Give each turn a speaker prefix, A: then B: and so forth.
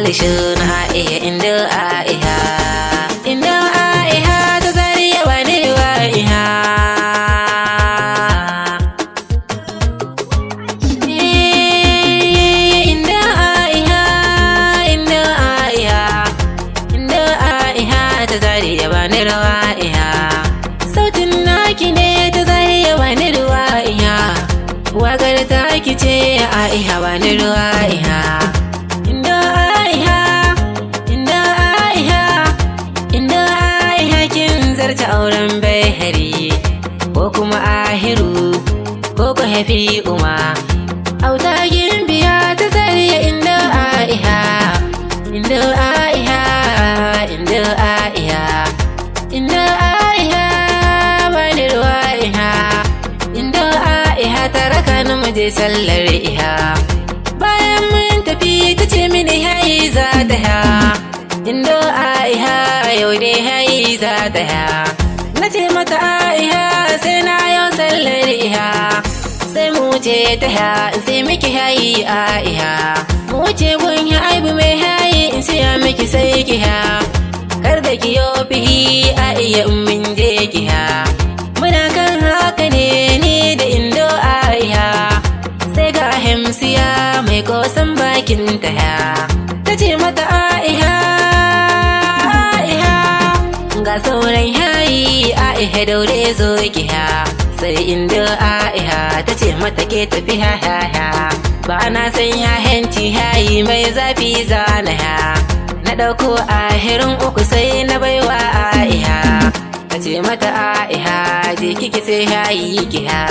A: salishin aiha inda aiha inda aiha ta zariya wani waiha inda aiha inda aiha inda aiha ta zariya wani waiha sautin naki ne ta zariya wani waiha wakar taki ce aiha wani waiha inda aiha inda aiha inda aiha kin zarta auren bahari ko kuma ahiru ko ko hafi uma auta gimbiya ta zariya inda aiha inda aiha inda aiha inda aiha wani ruwaiha inda aiha ta raka ni muje sallar iha bayan mun tafi ta ce mini hayi za ta ha inda aiha yau ne hayi za ta ha na ce mata aiha sai na yau sallar iha sai mu ce ta ha in sai miki hayi aiha mu ce gun ya aibu mai hayi in siya miki sai ki ha kar da ki yo fihi aiya in min je ki ha muna kan haka ne ni da indo aiha sai ga himsiya mai kosan bakin ta ha ta ce mata aiha aiha ga sauran hayi aiha daure zo ki ha sai inda aiha ta ce mata ke tafi ha ha ha ba na san ya henti hayi mai zafi zana ha na dauko ahirin uku sai na baiwa aiha ta ce mata aiha je kiki sai hayi ki ha